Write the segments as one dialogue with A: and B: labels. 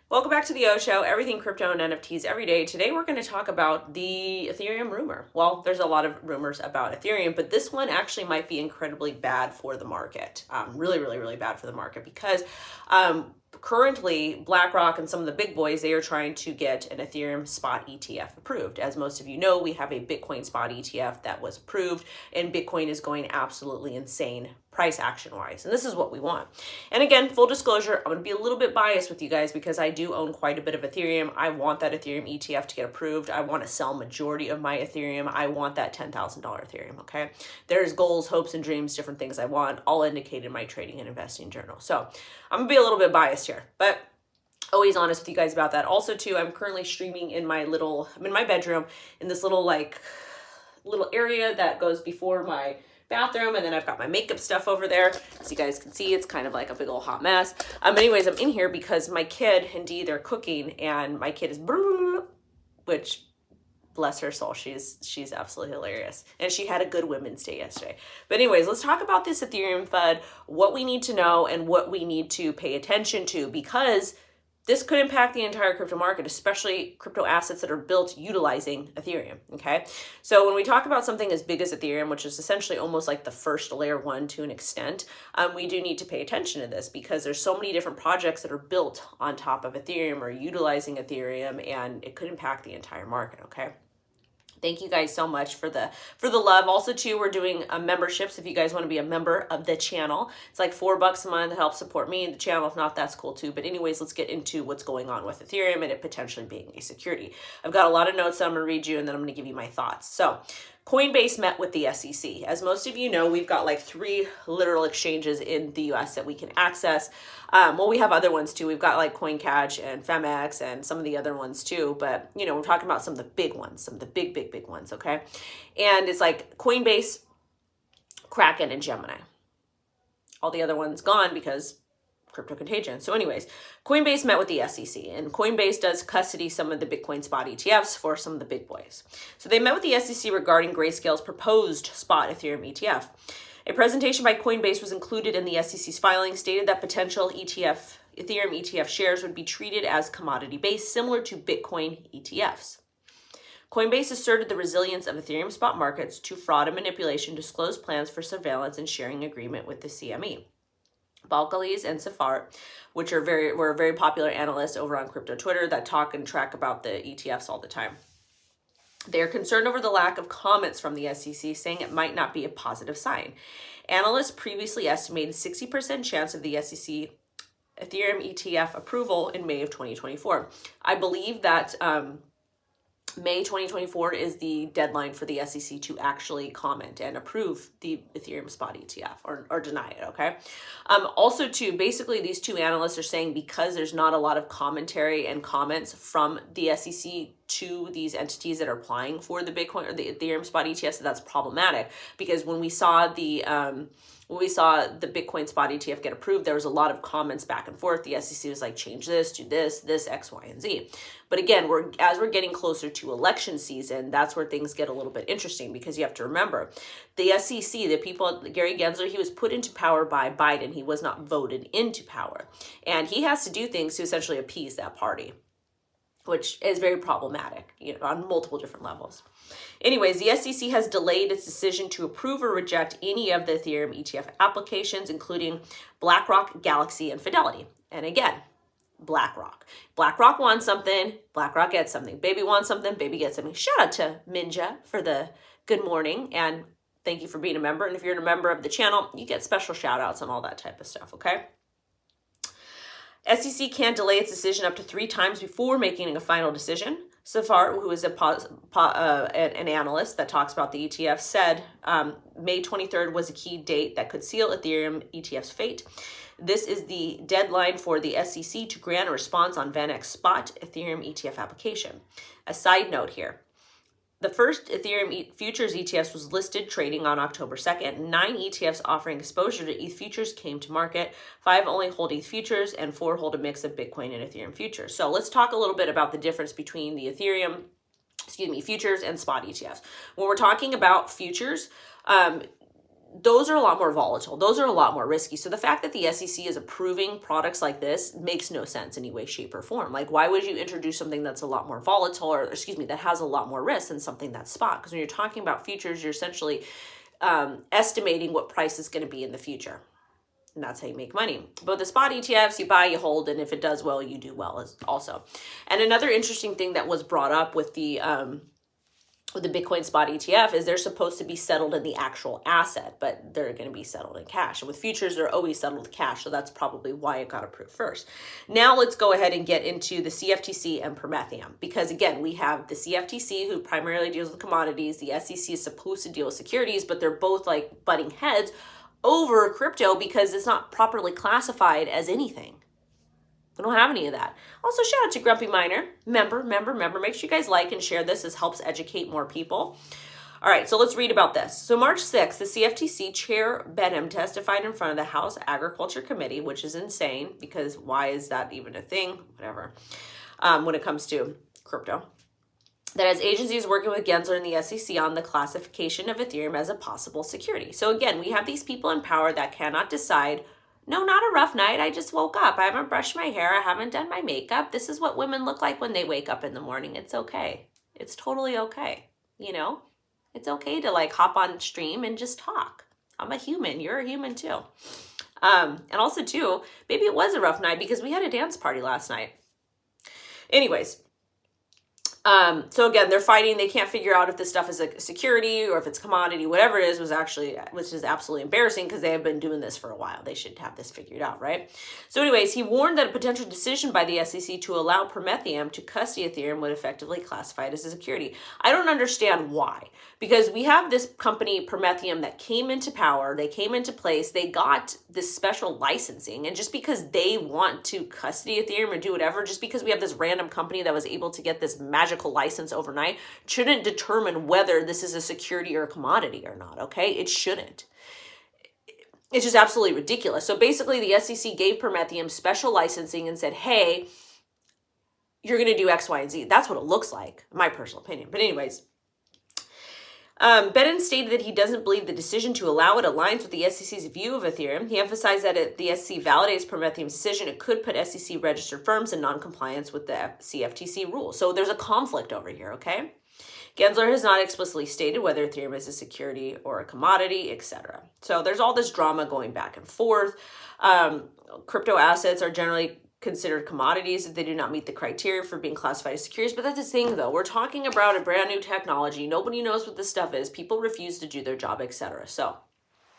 A: Welcome back to the O Show, everything crypto and NFTs every day. Today we're going to talk about the Ethereum rumor. Well, there's a lot of rumors about Ethereum, but this one actually might be incredibly bad for the market. Really bad for the market because currently Blackrock and some of the big boys, they are trying to get an Ethereum spot ETF approved. As most of you know, we have a Bitcoin spot ETF that was approved, and Bitcoin is going absolutely insane price action wise. And this is what we want. And again, full disclosure, I'm going to be a little bit biased with you guys because I do own quite a bit of Ethereum. I want that Ethereum ETF to get approved. I want to sell majority of my Ethereum. I want that $10,000 Ethereum, okay? There's goals, hopes, and dreams, different things I want, all indicated in my trading and investing journal. So I'm going to be a little bit biased here, but always honest with you guys about that. Also too, I'm currently streaming in I'm in my bedroom in this little area that goes before my bathroom, and then I've got my makeup stuff over there. As you guys can see, it's kind of like a big old hot mess. Anyways, I'm in here because my kid, indeed, they're cooking, and my kid is, which, bless her soul, she's absolutely hilarious. And she had a good Women's Day yesterday. But anyways, let's talk about this Ethereum FUD, what we need to know and what we need to pay attention to, because this could impact the entire crypto market, especially crypto assets that are built utilizing Ethereum, okay? So when we talk about something as big as Ethereum, which is essentially almost like the first layer one to an extent, we do need to pay attention to this because there's so many different projects that are built on top of Ethereum or utilizing Ethereum, and it could impact the entire market, okay? Thank you guys so much for the love. Also too, we're doing memberships. If you guys want to be a member of the channel, it's like $4 a month to help support me and the channel. If not, that's cool too. But anyways, let's get into what's going on with Ethereum and it potentially being a security. I've got a lot of notes that I'm going to read you, and then I'm going to give you my thoughts. So Coinbase met with the SEC. As most of you know, we've got like 3 literal exchanges in the US that we can access. Well, we have other ones too. We've got like CoinCash and FEMX and some of the other ones too. But, you know, we're talking about some of the big ones, some of the big ones, okay? And it's like Coinbase, Kraken, and Gemini. All the other ones gone because crypto contagion. So anyways, Coinbase met with the SEC, and Coinbase does custody some of the Bitcoin spot ETFs for some of the big boys. So they met with the SEC regarding Grayscale's proposed spot Ethereum ETF. A presentation by Coinbase was included in the SEC's filing, stated that potential Ethereum ETF shares would be treated as commodity-based, similar to Bitcoin ETFs. Coinbase asserted the resilience of Ethereum spot markets to fraud and manipulation, disclosed plans for surveillance and sharing agreement with the CME. Balkalis and CIPHER, which were very popular analysts over on crypto Twitter that talk and track about the ETFs all the time. They are concerned over the lack of comments from the SEC, saying it might not be a positive sign. Analysts previously estimated 60% chance of the SEC Ethereum ETF approval in May of 2024. I believe that May 2024 is the deadline for the SEC to actually comment and approve the Ethereum spot ETF or deny it, okay? Also, too, basically these 2 analysts are saying because there's not a lot of commentary and comments from the SEC to these entities that are applying for the Bitcoin or the Ethereum spot ETFs, that's problematic because when we saw the Bitcoin spot ETF get approved, there was a lot of comments back and forth. The SEC was like, change this, do this, X, Y, and Z. But again, as we're getting closer to election season, that's where things get a little bit interesting because you have to remember, the SEC, the people, Gary Gensler, he was put into power by Biden. He was not voted into power. And he has to do things to essentially appease that party, which is very problematic, you know, on multiple different levels. Anyways, the SEC has delayed its decision to approve or reject any of the Ethereum ETF applications, including Blackrock, Galaxy, and Fidelity. And again, Blackrock. Blackrock wants something, Blackrock gets something. Baby wants something, baby gets something. Shout out to Minja for the good morning, and thank you for being a member. And if you're a member of the channel, you get special shout outs and all that type of stuff, okay? SEC can delay its decision up to 3 times before making a final decision. CIPHER, who is an analyst that talks about the ETF, said May 23rd was a key date that could seal Ethereum ETF's fate. This is the deadline for the SEC to grant a response on VanEck's spot Ethereum ETF application. A side note here. The first Ethereum futures ETFs was listed trading on October 2nd. 9 ETFs offering exposure to ETH futures came to market. 5 only hold ETH futures and 4 hold a mix of Bitcoin and Ethereum futures. So let's talk a little bit about the difference between the Ethereum, futures and spot ETFs. When we're talking about futures, those are a lot more volatile. Those are a lot more risky. So the fact that the SEC is approving products like this makes no sense in any way, shape, or form. Like, why would you introduce something that's a lot more volatile, or excuse me, that has a lot more risk than something that's spot? Because when you're talking about futures, you're essentially estimating what price is going to be in the future. And that's how you make money. But the spot ETFs, you buy, you hold, and if it does well, you do well also. And another interesting thing that was brought up with the Bitcoin spot ETF is they're supposed to be settled in the actual asset, but they're going to be settled in cash. And with futures, they're always settled in cash. So that's probably why it got approved first. Now let's go ahead and get into the CFTC and Prometheum, because again, we have the CFTC who primarily deals with commodities. The SEC is supposed to deal with securities, but they're both like butting heads over crypto because it's not properly classified as anything. We don't have any of that. Also, shout out to Grumpy Miner. Member. Make sure you guys like and share this. This helps educate more people. All right, so let's read about this. So March 6th, the CFTC Chair Benham testified in front of the House Agriculture Committee, which is insane because why is that even a thing? Whatever. When it comes to crypto. That as agencies working with Gensler and the SEC on the classification of Ethereum as a possible security. So again, we have these people in power that cannot decide, no, not a rough night. I just woke up. I haven't brushed my hair. I haven't done my makeup. This is what women look like when they wake up in the morning. It's okay. It's totally okay. You know, it's okay to like hop on stream and just talk. I'm a human. You're a human too. And also too, maybe it was a rough night because we had a dance party last night. Anyways. So again, they're fighting. They can't figure out if this stuff is a security or if it's commodity, whatever it is, which is absolutely embarrassing because they have been doing this for a while. They should have this figured out, right? So anyways, he warned that a potential decision by the SEC to allow Prometheum to custody Ethereum would effectively classify it as a security. I don't understand why, because we have this company, Prometheum, that came into power. They came into place. They got this special licensing. And just because they want to custody Ethereum or do whatever, just because we have this random company that was able to get this magical license overnight shouldn't determine whether this is a security or a commodity or not, okay? It shouldn't. It's just absolutely ridiculous. So basically the SEC gave Prometheum special licensing and said, hey, you're going to do X, Y, and Z. That's what it looks like, in my personal opinion. But anyways, Benham stated that he doesn't believe the decision to allow it aligns with the SEC's view of Ethereum. He emphasized that if the SEC validates Prometheum's decision, it could put SEC-registered firms in non-compliance with the CFTC rules. So there's a conflict over here, okay? Gensler has not explicitly stated whether Ethereum is a security or a commodity, etc. So there's all this drama going back and forth. Crypto assets are generally considered commodities if they do not meet the criteria for being classified as securities. But that's the thing, though. We're talking about a brand new technology. Nobody knows what this stuff is. People refuse to do their job, etc. So,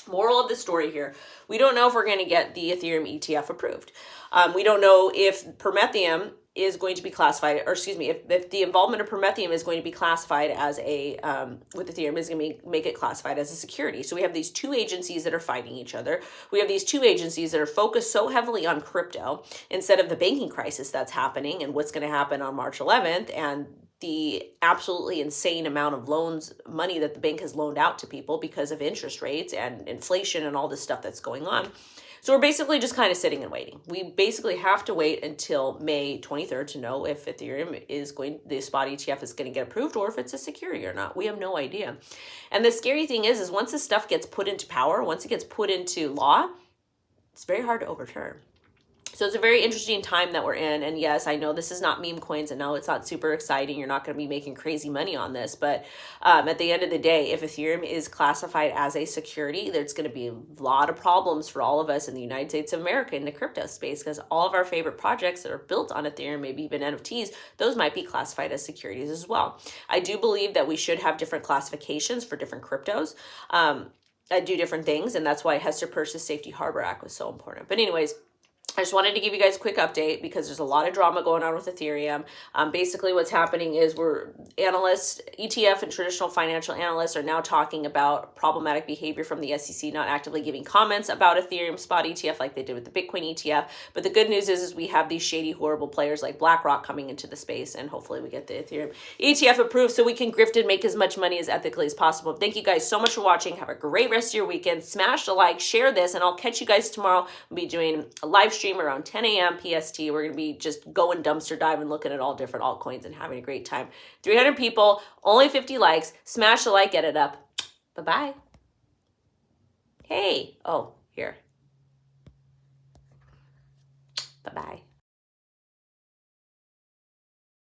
A: moral of the story here, we don't know if we're going to get the Ethereum ETF approved. We don't know if Prometheum is going to be classified, or excuse me, if the involvement of Prometheum is going to be classified as a, with Ethereum is going to make it classified as a security. So we have these two agencies that are fighting each other. We have these two agencies that are focused so heavily on crypto instead of the banking crisis that's happening and what's going to happen on March 11th and the absolutely insane amount of money that the bank has loaned out to people because of interest rates and inflation and all this stuff that's going on. So we're basically just kind of sitting and waiting. We basically have to wait until May 23rd to know if Ethereum the spot ETF is going to get approved or if it's a security or not. We have no idea. And the scary thing is once this stuff gets put into power, once it gets put into law, it's very hard to overturn. So it's a very interesting time that we're in. And yes, I know this is not meme coins and no, it's not super exciting. You're not going to be making crazy money on this. But at the end of the day, if Ethereum is classified as a security, there's going to be a lot of problems for all of us in the United States of America in the crypto space because all of our favorite projects that are built on Ethereum, maybe even NFTs, those might be classified as securities as well. I do believe that we should have different classifications for different cryptos. Do different things. And that's why Hester Peirce's Safety Harbor Act was so important. But anyways, I just wanted to give you guys a quick update because there's a lot of drama going on with Ethereum. Basically what's happening is analysts, ETF and traditional financial analysts are now talking about problematic behavior from the SEC, not actively giving comments about Ethereum spot ETF like they did with the Bitcoin ETF. But the good news is we have these shady, horrible players like Blackrock coming into the space, and hopefully we get the Ethereum ETF approved so we can grift and make as much money as ethically as possible. Thank you guys so much for watching. Have a great rest of your weekend. Smash the like, share this, and I'll catch you guys tomorrow. We'll be doing a live stream around 10 a.m. PST. We're going to be just going dumpster diving, looking at all different altcoins and having a great time. 300 people, only 50 likes. Smash the like, get it up. Bye-bye. Hey, oh, here. Bye-bye.